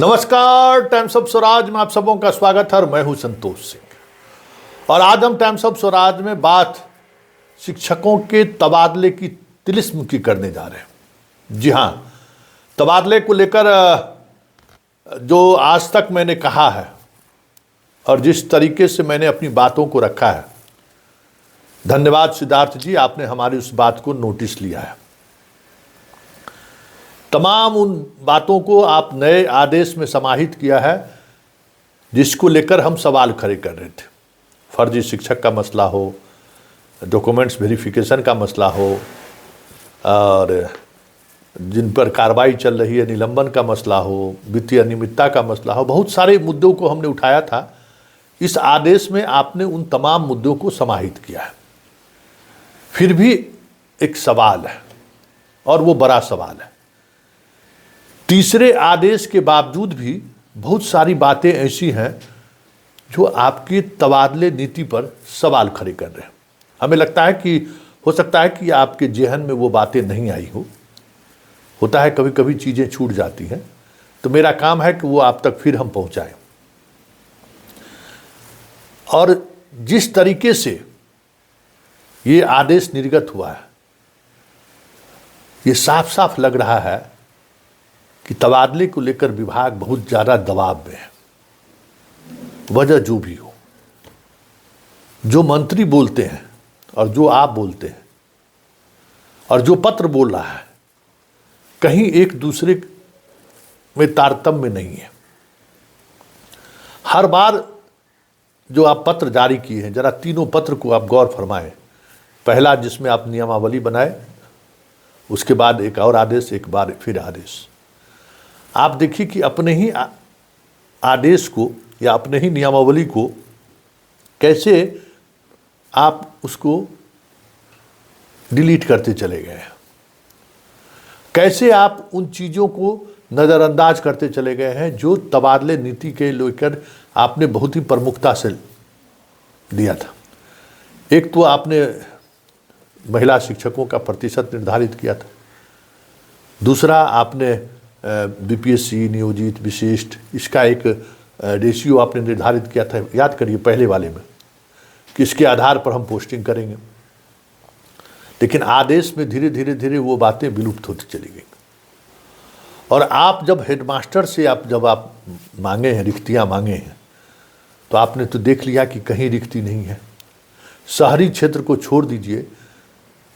नमस्कार, times of Swaraj में आप सबों का स्वागत है और मैं हूं संतोष सिंह। और आज हम टाइम्स ऑफ स्वराज में बात शिक्षकों के तबादले की तिलिस्म की करने जा रहे हैं। जी हां, तबादले को लेकर जो आज तक मैंने कहा है और जिस तरीके से मैंने अपनी बातों को रखा है, धन्यवाद सिद्धार्थ जी, आपने हमारी उस बात को नोटिस लिया है। तमाम उन बातों को आप नए आदेश में समाहित किया है जिसको लेकर हम सवाल खड़े कर रहे थे। फर्जी शिक्षक का मसला हो, डॉक्यूमेंट्स वेरिफिकेशन का मसला हो, और जिन पर कार्रवाई चल रही है निलंबन का मसला हो, वित्तीय अनियमितता का मसला हो, बहुत सारे मुद्दों को हमने उठाया था। इस आदेश में आपने उन तमाम मुद्दों को समाहित किया है। फिर भी एक सवाल है और वो बड़ा सवाल है। तीसरे आदेश के बावजूद भी बहुत सारी बातें ऐसी हैं जो आपकी तबादले नीति पर सवाल खड़े कर रहे हैं। हमें लगता है कि हो सकता है कि आपके जेहन में वो बातें नहीं आई होता है, कभी कभी चीज़ें छूट जाती हैं, तो मेरा काम है कि वो आप तक फिर हम पहुंचाएं। और जिस तरीके से ये आदेश निर्गत हुआ है, ये साफ साफ लग रहा है कि तबादले को लेकर विभाग बहुत ज़्यादा दबाव में है। वजह जो भी हो, जो मंत्री बोलते हैं और जो आप बोलते हैं और जो पत्र बोल रहा है, कहीं एक दूसरे में तारतम्य नहीं है। हर बार जो आप पत्र जारी किए हैं, जरा तीनों पत्र को आप गौर फरमाएं। पहला जिसमें आप नियमावली बनाए, उसके बाद एक और आदेश, एक बार फिर आदेश। आप देखिए कि अपने ही आदेश को या अपने ही नियमावली को कैसे आप उसको डिलीट करते चले गए हैं, कैसे आप उन चीज़ों को नज़रअंदाज करते चले गए हैं जो तबादले नीति के लेकर आपने बहुत ही प्रमुखता से दिया था। एक तो आपने महिला शिक्षकों का प्रतिशत निर्धारित किया था, दूसरा आपने बीपीएससी नियोजित विशिष्ट इसका एक रेशियो आपने निर्धारित किया था, याद करिए पहले वाले में, कि इसके आधार पर हम पोस्टिंग करेंगे। लेकिन आदेश में धीरे धीरे वो बातें विलुप्त होती चली गई। और आप जब हेडमास्टर से जब आप मांगे हैं, रिक्तियाँ मांगे हैं, तो आपने तो देख लिया कि कहीं रिक्ति नहीं है। शहरी क्षेत्र को छोड़ दीजिए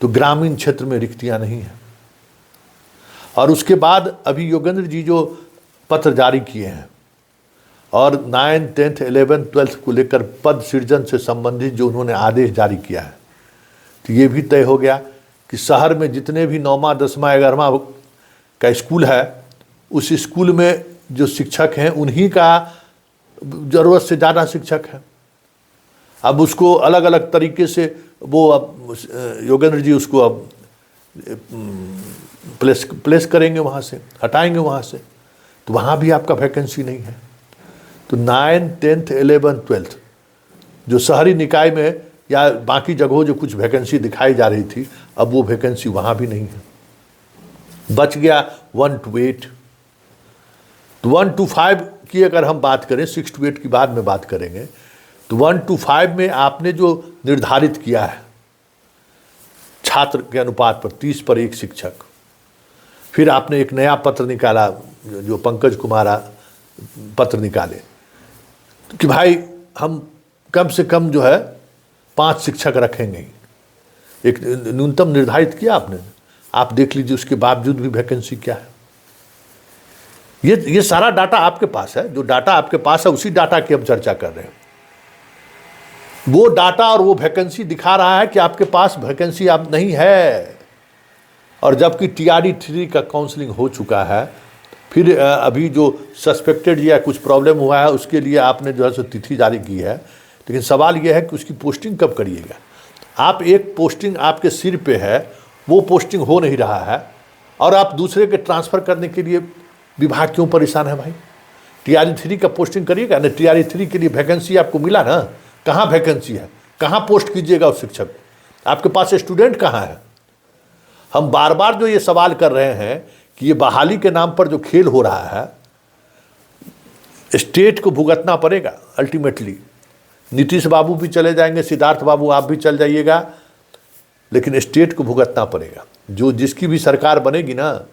तो ग्रामीण क्षेत्र में रिक्तियाँ नहीं हैं। और उसके बाद अभी योगेंद्र जी जो पत्र जारी किए हैं और 9, 10, 11, 12 को लेकर पद सृजन से संबंधित जो उन्होंने आदेश जारी किया है, तो ये भी तय हो गया कि शहर में जितने भी 9वां, 10वां, 11वां का स्कूल है, उस स्कूल में जो शिक्षक हैं उन्हीं का ज़रूरत से ज़्यादा शिक्षक है। अब उसको अलग अलग तरीके से वो अब योगेंद्र जी उसको अब प्लेस करेंगे, वहाँ से हटाएंगे वहाँ से, तो वहाँ भी आपका वैकेंसी नहीं है। तो 9, 10, 11, 12 जो शहरी निकाय में या बाकी जगहों जो कुछ वैकेंसी दिखाई जा रही थी, अब वो वैकेंसी वहाँ भी नहीं है। बच गया 1 to 8। तो 1 to 5 की अगर हम बात करें, 6 to 8 की बाद में बात करेंगे, तो 1 to 5 में आपने जो निर्धारित किया है छात्र के अनुपात पर 30 पर 1 शिक्षक, फिर आपने एक नया पत्र निकाला जो पंकज कुमार पत्र निकाले कि भाई हम कम से कम जो है 5 शिक्षक रखेंगे। एक न्यूनतम निर्धारित किया आपने। आप देख लीजिए उसके बावजूद भी वैकेंसी क्या है। ये सारा डाटा आपके पास है। जो डाटा आपके पास है उसी डाटा की हम चर्चा कर रहे हैं। वो डाटा और वो वैकेंसी दिखा रहा है कि आपके पास वैकेंसी अब नहीं है। और जबकि TRE 3 का काउंसलिंग हो चुका है, फिर अभी जो सस्पेक्टेड या कुछ प्रॉब्लम हुआ है उसके लिए आपने जो है सो तिथि जारी की है। लेकिन सवाल यह है कि उसकी पोस्टिंग कब करिएगा। आप एक पोस्टिंग आपके सिर पे है, वो पोस्टिंग हो नहीं रहा है, और आप दूसरे के ट्रांसफ़र करने के लिए विभाग क्यों परेशान है भाई। TRE 3 का पोस्टिंग करिएगा ना। TRE 3 के लिए वैकेंसी आपको मिला ना, कहाँ वैकेंसी है, कहाँ पोस्ट कीजिएगा उस शिक्षक को, आपके पास स्टूडेंट कहाँ है। हम बार बार जो ये सवाल कर रहे हैं कि ये बहाली के नाम पर जो खेल हो रहा है, स्टेट को भुगतना पड़ेगा अल्टीमेटली। नीतीश बाबू भी चले जाएंगे, सिद्धार्थ बाबू आप भी चल जाइएगा, लेकिन स्टेट को भुगतना पड़ेगा। जो जिसकी भी सरकार बनेगी ना,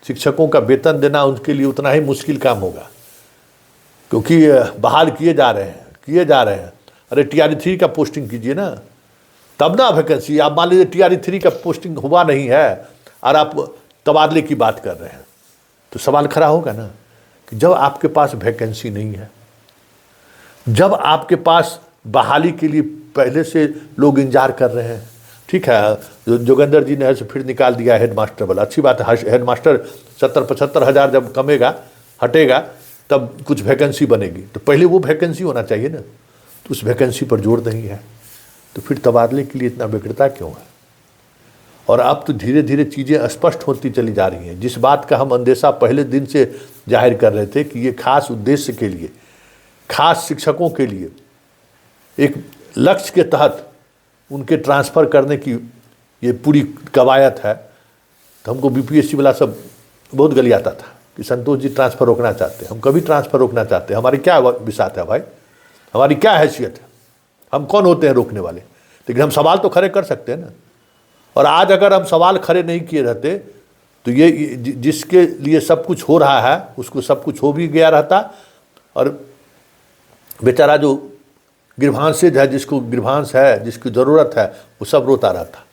शिक्षकों का वेतन देना उनके लिए उतना ही मुश्किल काम होगा, क्योंकि बहाल किए जा रहे हैं। अरे TRE-3 का पोस्टिंग कीजिए ना, तब ना वैकेंसी। आप मान लीजिए TRE-3 का पोस्टिंग हुआ नहीं है और आप तबादले की बात कर रहे हैं, तो सवाल खड़ा होगा ना कि जब आपके पास वैकेंसी नहीं है, जब आपके पास बहाली के लिए पहले से लोग इंतजार कर रहे हैं। ठीक है, जोगेंद्र जी ने फिर निकाल दिया हेडमास्टर वाला, अच्छी बात है। हेडमास्टर 70-75 हज़ार जब कमेगा हटेगा तब कुछ वैकेंसी बनेगी, तो पहले वो वैकेंसी होना चाहिए ना, तो उस वैकेंसी पर जोर नहीं है, तो फिर तबादले के लिए इतना व्यग्रता क्यों है। और अब तो धीरे धीरे चीज़ें स्पष्ट होती चली जा रही हैं। जिस बात का हम अंदेशा पहले दिन से जाहिर कर रहे थे कि ये खास उद्देश्य के लिए, खास शिक्षकों के लिए एक लक्ष्य के तहत उनके ट्रांसफ़र करने की ये पूरी कवायद है, तो हमको BPSC वाला सब बहुत गलियाता था कि संतोष जी ट्रांसफ़र रोकना चाहते हैं। हम कभी ट्रांसफ़र रोकना चाहते हैं? हमारी क्या विसात है भाई, हमारी क्या हैसियत है, हम कौन होते हैं रोकने वाले? लेकिन हम सवाल तो खड़े कर सकते हैं ना। और आज अगर हम सवाल खड़े नहीं किए रहते तो ये जिसके लिए सब कुछ हो रहा है उसको सब कुछ हो भी गया रहता, और बेचारा जो गिरभांसित है, जिसको गिरभांस है, जिसकी ज़रूरत है, वो सब रोता रहता।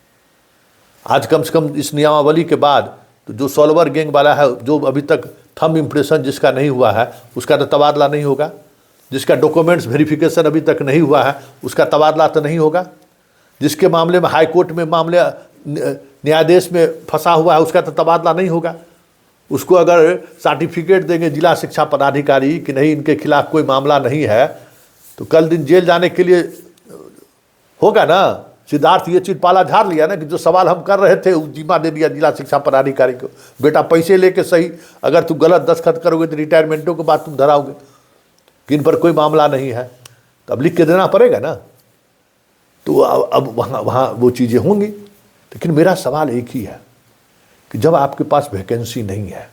आज कम से कम इस नियमावली के बाद तो जो सॉल्वर गैंग वाला है, जो अभी तक थंब इम्प्रेशन जिसका नहीं हुआ है उसका तो तबादला नहीं होगा, जिसका डॉक्यूमेंट्स वेरिफिकेशन अभी तक नहीं हुआ है उसका तबादला तो नहीं होगा, जिसके मामले में हाई कोर्ट में मामले न्यायाधीश में फंसा हुआ है उसका तो तबादला नहीं होगा। उसको अगर सर्टिफिकेट देंगे जिला शिक्षा पदाधिकारी कि नहीं इनके खिलाफ कोई मामला नहीं है, तो कल दिन जेल जाने के लिए होगा ना। सिद्धार्थ ये चीज़ पाला झाड़ लिया ना कि जो सवाल हम कर रहे थे वो जिम्मा दे दिया जिला शिक्षा पदाधिकारी को। बेटा पैसे लेके सही, अगर तू गलत दस्तखत करोगे तो रिटायरमेंटों के बाद तुम धराओगे कि इन पर कोई मामला नहीं है, तो अब लिख के देना पड़ेगा ना। तो अब वहाँ वो चीज़ें होंगी। लेकिन मेरा सवाल एक ही है कि जब आपके पास वैकेंसी नहीं है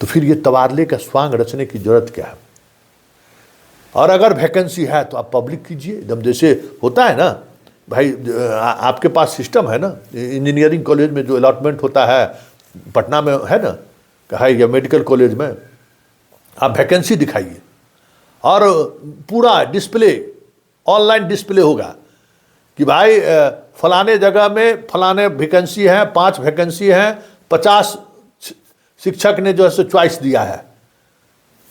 तो फिर ये तबादले का स्वांग रचने की जरूरत क्या है? और अगर वैकेंसी है तो आप पब्लिक कीजिए, एकदम जैसे होता है ना भाई। आपके पास सिस्टम है ना, इंजीनियरिंग कॉलेज में जो अलॉटमेंट होता है, पटना में है ना, है या मेडिकल कॉलेज में, आप वैकेंसी दिखाइए और पूरा डिस्प्ले, ऑनलाइन डिस्प्ले होगा कि भाई फलाने जगह में फलाने वैकेंसी है, 5 वैकेंसी हैं, 50 शिक्षक ने जो है सो चॉइस दिया है,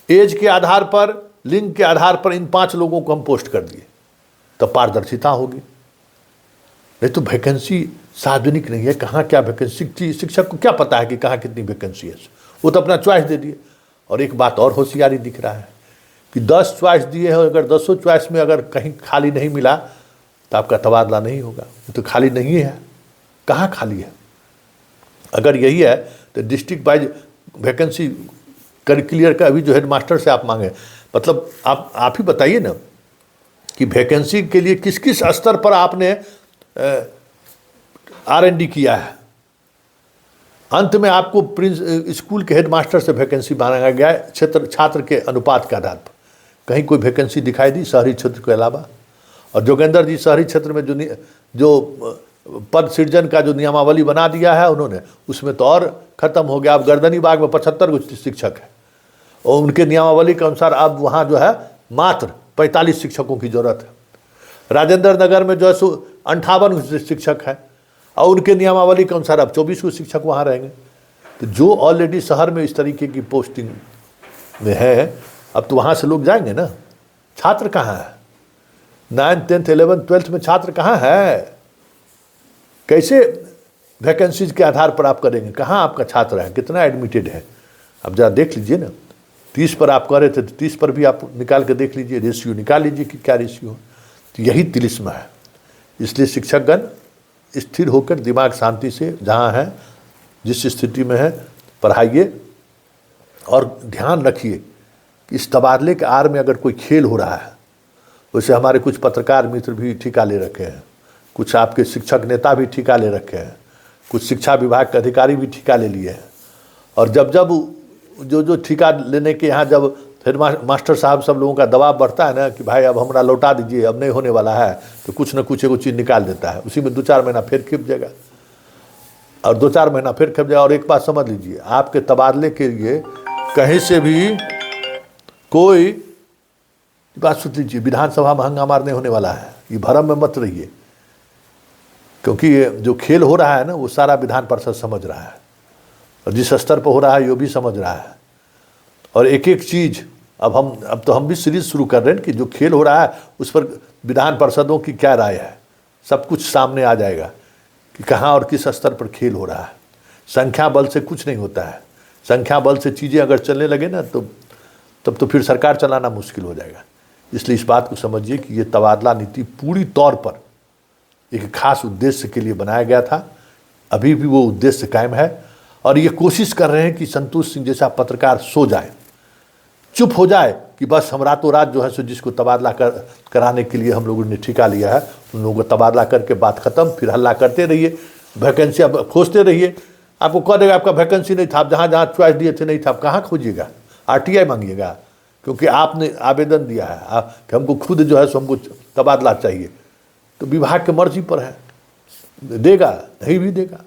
एज के आधार पर, लिंग के आधार पर इन 5 लोगों को हम पोस्ट कर दिए, तो पारदर्शिता होगी। नहीं तो वैकेंसी सार्वजनिक नहीं है, कहाँ क्या वैकेंसी, शिक्षक को क्या पता है कि कहाँ कितनी वैकेंसी है, वो तो अपना चॉइस दे दिए। और एक बात और होशियारी दिख रहा है कि 10 चॉइस दिए हैं, अगर 10 चॉइस में अगर कहीं खाली नहीं मिला तो आपका तबादला नहीं होगा। तो खाली नहीं है, कहाँ खाली है? अगर यही है तो डिस्ट्रिक्ट वाइज वैकेंसी क्लियर का अभी जो हेडमास्टर से आप मांगे, मतलब आप ही बताइए ना कि वैकेंसी के लिए किस किस स्तर पर आपने R&D किया है। अंत में आपको स्कूल के हेडमास्टर से वैकेंसी मांगा गया है छात्र के अनुपात के आधार पर। कहीं कोई वैकेंसी दिखाई दी शहरी क्षेत्र के अलावा? और जोगेंद्र जी शहरी क्षेत्र में जो पद सृजन का जो नियमावली बना दिया है उन्होंने, उसमें तो और ख़त्म हो गया। अब गर्दनी बाग में 75 शिक्षक है और उनके नियमावली के अनुसार अब वहाँ जो है मात्र 45 शिक्षकों की ज़रूरत है। राजेंद्र नगर में जो है 58 शिक्षक है और उनके नियमावली के अनुसार अब 24 शिक्षक वहाँ रहेंगे। तो जो ऑलरेडी शहर में इस तरीके की पोस्टिंग में है, अब तो वहाँ से लोग जाएंगे ना। छात्र कहाँ है? 9th 10th 11th 12th में छात्र कहाँ है? कैसे वैकेंसीज के आधार पर आप करेंगे? कहाँ आपका छात्र है, कितना एडमिटेड है? अब जरा देख लीजिए ना। 30 पर आप कह रहे थे तो 30 पर भी आप निकाल के देख लीजिए, रेशियो निकाल लीजिए कि क्या रेशियो है। तो यही तिलिस्म है। इसलिए शिक्षकगण स्थिर होकर दिमाग शांति से जहाँ है, जिस स्थिति में है, पढ़ाइए और ध्यान रखिए कि इस तबादले के आड़ में अगर कोई खेल हो रहा है, वैसे हमारे कुछ पत्रकार मित्र भी ठिका ले रखे हैं, कुछ आपके शिक्षक नेता भी ठिका ले रखे हैं, कुछ शिक्षा विभाग के अधिकारी भी ठिका ले लिए हैं। और जब जो ठिका लेने के यहाँ जब फिर मास्टर साहब सब लोगों का दबाव बढ़ता है ना कि भाई अब हमारा लौटा दीजिए, अब नहीं होने वाला है, तो कुछ ना कुछ एगो चीज़ निकाल देता है, उसी में 2-4 महीना फिर खिप जाएगा और 2-4 महीना फिर खिप जाएगा। और एक बात समझ लीजिए, आपके तबादले के लिए कहीं से भी कोई बात सुन लीजिए, विधानसभा में हंगामा नहीं होने वाला है, ये भरम में मत रहिए, क्योंकि ये जो खेल हो रहा है ना वो सारा विधान परिषद समझ रहा है और जिस स्तर पर हो रहा है वो भी समझ रहा है। और एक एक चीज़ अब तो हम भी सीरीज शुरू कर रहे हैं कि जो खेल हो रहा है उस पर विधान परिषदों की क्या राय है, सब कुछ सामने आ जाएगा कि कहाँ और किस स्तर पर खेल हो रहा है। संख्या बल से कुछ नहीं होता है, संख्या बल से चीज़ें अगर चलने लगे ना तब तो फिर सरकार चलाना मुश्किल हो जाएगा। इसलिए इस बात को समझिए कि ये तबादला नीति पूरी तौर पर एक खास उद्देश्य के लिए बनाया गया था, अभी भी वो उद्देश्य कायम है। और ये कोशिश कर रहे हैं कि संतोष सिंह जैसा पत्रकार सो जाए, चुप हो जाए कि बस हम रातों रात जो है सो जिसको तबादला कराने के लिए हम लोगों ने ठिका लिया है उन लोगों को तबादला करके बात खत्म, फिर हल्ला करते रहिए, वैकेंसी अब खोजते रहिए। आपको कह देगा आपका वैकेंसी नहीं था, आप जहाँ जहाँ चॉइस दिए थे नहीं था, आप कहाँ खोजिएगा, RTI मांगिएगा, क्योंकि आपने आवेदन दिया है कि हमको खुद जो है सो हमको तबादला चाहिए, तो विभाग की मर्जी पर है, देगा नहीं भी देगा।